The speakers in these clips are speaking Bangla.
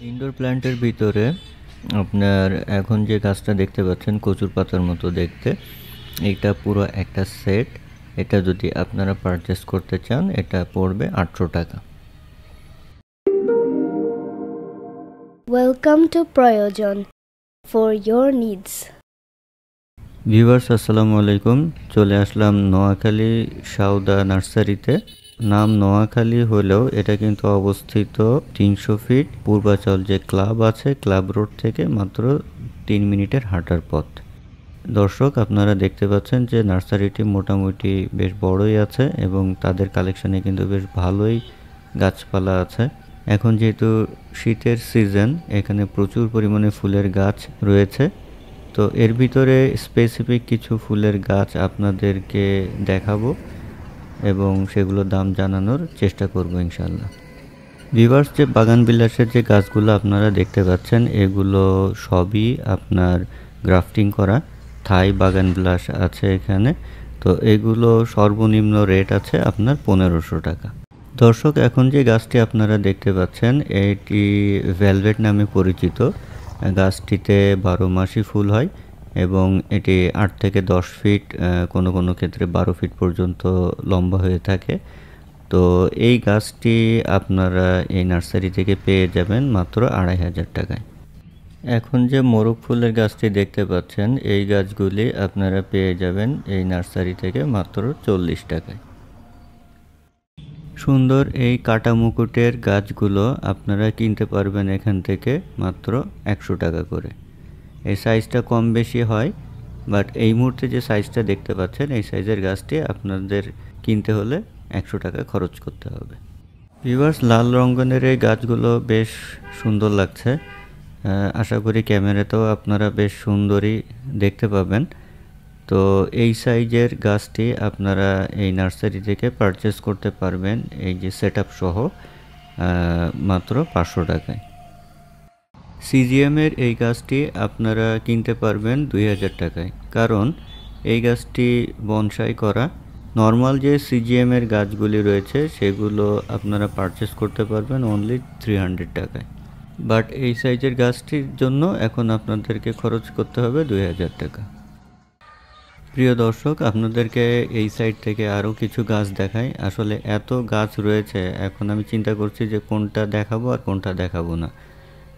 ইনডোর প্ল্যান্টের ভিতরে আপনার এখন যে গাছটা দেখতে পাচ্ছেন কচুর পাতার মতো দেখতে, এটা পুরো একটা সেট। এটা যদি আপনারা পারচেস করতে চান এটা পড়বে 800 টাকা। Welcome to Prayojan for your needs. Viewers আসসালামু আলাইকুম, চলে আসলাম নোয়াখালী সাউদা নার্সারিতে। নাম নোয়াখালী হলেও এটা কিন্তু অবস্থিত 300 ফিট পূর্বাচল যে ক্লাব আছে, ক্লাব রোড থেকে মাত্র 3 মিনিটের হাঁটার পথ। দর্শক আপনারা দেখতে পাচ্ছেন যে নার্সারিটি মোটামুটি বেশ বড়ই আছে এবং তাদের কালেকশনে কিন্তু বেশ ভালোই গাছপালা আছে। এখন যেহেতু শীতের সিজন, এখানে প্রচুর পরিমাণে ফুলের গাছ রয়েছে। তো এর ভিতরে স্পেসিফিক কিছু ফুলের গাছ আপনাদেরকে দেখাবো এবং সেগুলোর দাম জানানোর চেষ্টা করব ইনশাল্লাহ। ভিউয়ার্স, যে বাগান বিলাসের যে গাছগুলো আপনারা দেখতে পাচ্ছেন এগুলো সবই আপনার গ্রাফটিং করা থাই বাগান বিলাস আছে এখানে। তো এগুলো সর্বনিম্ন রেট আছে আপনার 1500 টাকা। দর্শক, এখন যে গাছটি আপনারা দেখতে পাচ্ছেন এটি ভেলভেট নামে পরিচিত। গাছটিতে 12 মাসই ফুল হয় এবং এটি 8 থেকে 10 ফিট, কোনো কোনো ক্ষেত্রে 12 ফিট পর্যন্ত লম্বা হয়ে থাকে। তো এই গাছটি আপনারা এই নার্সারি থেকে পেয়ে যাবেন মাত্র 2500 টাকায়। এখন যে মোরগ ফুলের গাছটি দেখতে পাচ্ছেন এই গাছগুলি আপনারা পেয়ে যাবেন এই নার্সারি থেকে মাত্র 40 টাকায়। সুন্দর এই কাটা মুকুটের গাছগুলো আপনারা কিনতে পারবেন এখান থেকে মাত্র 100 টাকা করে। এই সাইজটা কম বেশি হয়, বাট এই মুহূর্তে যে সাইজটা দেখতে পাচ্ছেন এই সাইজের গাছটি আপনাদের কিনতে হলে 100 টাকা খরচ করতে হবে। ভিউয়ার্স, লাল রঙ্গনের এই গাছগুলো বেশ সুন্দর লাগছে। আশা করি ক্যামেরাতেও আপনারা বেশ সুন্দরই দেখতে পাবেন। তো এই সাইজের গাছটি আপনারা এই নার্সারি থেকে পারচেস করতে পারবেন এই যে সেটআপ সহ মাত্র 500 টাকায়। সিজিএমের এই গাছটি আপনারা কিনতে পারবেন 2000 টাকায়, কারণ এই গাছটি বনসাই করা। নর্মাল যে সিজিএমের গাছগুলি রয়েছে সেগুলো আপনারা পারচেস করতে পারবেন অনলি 300 টাকায়, বাট এই সাইজের গাছটির জন্য এখন আপনাদেরকে খরচ করতে হবে 2000 টাকা। প্রিয় দর্শক, আপনাদেরকে এই সাইড থেকে আরও কিছু গাছ দেখাই। আসলে এত গাছ রয়েছে, এখন আমি চিন্তা করছি যে কোনটা দেখাবো আর কোনটা দেখাবো না।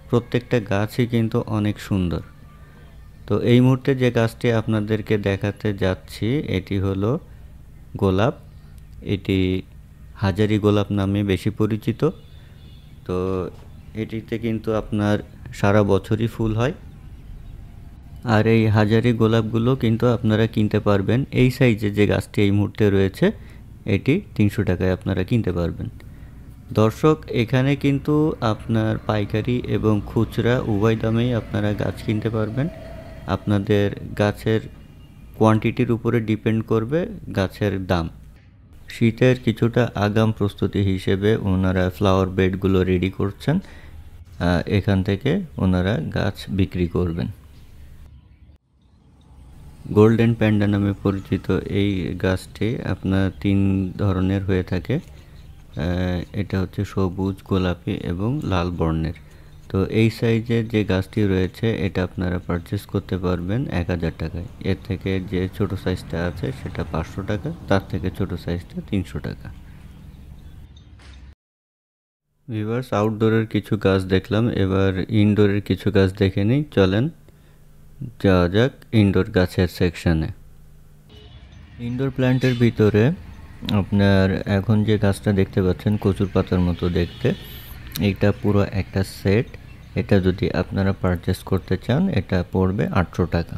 প্রত্যেকটা গাছই কিন্তু অনেক সুন্দর। তো এই মুহূর্তে যে গাছটি আপনাদেরকে দেখাতে যাচ্ছি এটি হলো গোলাপ। এটি হাজারি গোলাপ নামে বেশি পরিচিত। তো এটিতে কিন্তু আপনার সারা বছরই ফুল হয়। আর এই হাজারি গোলাপগুলো কিন্তু আপনারা কিনতে পারবেন এই সাইজে যে গাছটি এই মুহূর্তে রয়েছে এটি 300 টাকায় আপনারা কিনতে পারবেন। দর্শক, এখানে কিন্তু আপনার পাইকারি এবং খুচরা উভয় দামেই আপনারা গাছ কিনতে পারবেন। আপনাদের গাছের কোয়ান্টিটির উপরে ডিপেন্ড করবে গাছের দাম। শীতের কিছুটা আগাম প্রস্তুতি হিসেবে ওনারা ফ্লাওয়ার বেডগুলো রেডি করছেন, এখান থেকে ওনারা গাছ বিক্রি করবেন। গোল্ডেন প্যান্ডা নামে পরিচিত এই গাছটি আপনার 3 ধরনের হয়ে থাকে। এটা হচ্ছে সবুজ, গোলাপি এবং লাল বর্ণের। তো এই সাইজের যে গাছটি রয়েছে এটা আপনারা পারচেস করতে পারবেন 1000 টাকায়। এর থেকে যে ছোট সাইজটা আছে সেটা 500 টাকা, তার থেকে ছোট সাইজটা 300 টাকা। ভিউয়ার্স, আউটডোরের কিছু গাছ দেখলাম, এবার ইনডোরের কিছু গাছ দেখে নিই। চলেন যাওয়া যাক ইনডোর গাছের সেকশানে। ইনডোর প্ল্যান্টের ভিতরে আপনার এখন যে গাছটা দেখতে পাচ্ছেন কচুর পাতার মতো দেখতে, এটা পুরো একটা সেট। এটা যদি আপনারা পারচেস করতে চান এটা পড়বে 800 টাকা।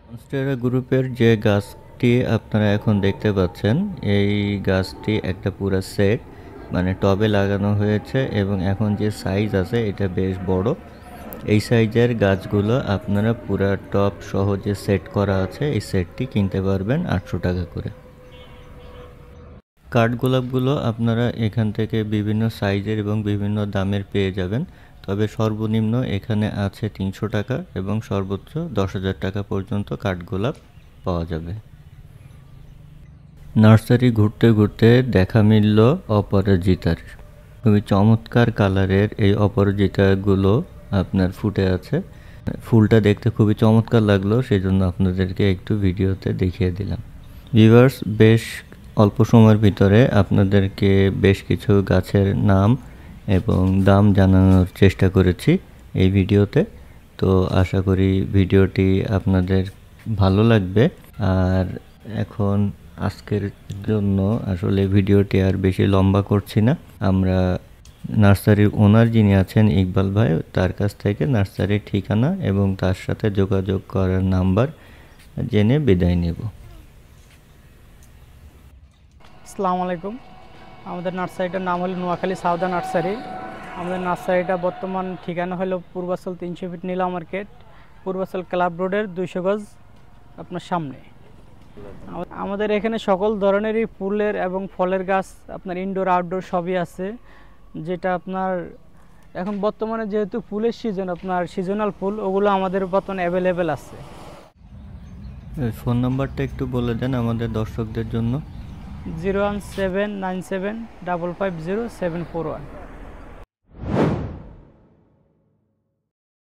মনস্টেরা গ্রুপের যে গাছটি আপনারা এখন দেখতে পাচ্ছেন এই গাছটি একটা পুরো সেট, মানে টবে লাগানো হয়েছে এবং এখন যে সাইজ আছে এটা বেশ বড়। এই সাইজের গাছগুলো আপনারা পুরা টব সহ যে সেট করা আছে এই সেটটি কিনতে পারবেন 800 টাকা করে। কাঠগোলাপগুলো আপনারা এখান থেকে বিভিন্ন সাইজের এবং বিভিন্ন দামের পেয়ে যাবেন, তবে সর্বনিম্ন এখানে আছে 300 টাকা এবং সর্বোচ্চ 10,000 টাকা পর্যন্ত কাঠগোলাপ পাওয়া যাবে। নার্সারি ঘুরতে ঘুরতে দেখা মিলল অপরাজিতার। খুবই চমৎকার কালারের এই অপরাজিতাগুলো আপনার ফুটে আছে। ফুলটা দেখতে খুবই চমৎকার লাগলো, সেজন্য আপনাদেরকে একটু ভিডিওতে দেখিয়ে দিলাম। ভিউয়ার্স, বেশ অল্প সময়ের ভিতরে আপনাদেরকে বেশ কিছু গাছের নাম এবং দাম জানানোর চেষ্টা করেছি এই ভিডিওতে। তো আশা করি ভিডিওটি আপনাদের ভালো লাগবে। আর এখন আজকের জন্য আসলে ভিডিওটি আর বেশি লম্বা করছি না। আমরা নার্সারির ওনার যিনি আছেন ইকবাল ভাই, তার কাছ থেকে নার্সারির ঠিকানা এবং তার সাথে যোগাযোগ করার নাম্বার জেনে বিদায় নেব। আসসালামু আলাইকুম। আমাদের নার্সারিটার নাম হলো নোয়াখালী সাউদা নার্সারি। আমাদের নার্সারিটা বর্তমান ঠিকানা হলো পূর্বাচল 300 ফিট নীলা মার্কেট, পূর্বাচল ক্লাব রোডের 200 গজ আপনার সামনে। আমাদের এখানে সকল ধরনেরই ফুলের এবং ফলের গাছ আপনার ইনডোর আউটডোর সবই আছে, যেটা আপনার এখন বর্তমানে যেহেতু ফুলের সিজন, আপনার সিজনাল ফুল ওগুলো আমাদের বর্তমানে অ্যাভেলেবেল আছে। ফোন নাম্বারটা একটু বলে দেন আমাদের দর্শকদের জন্য। 01797 550 741।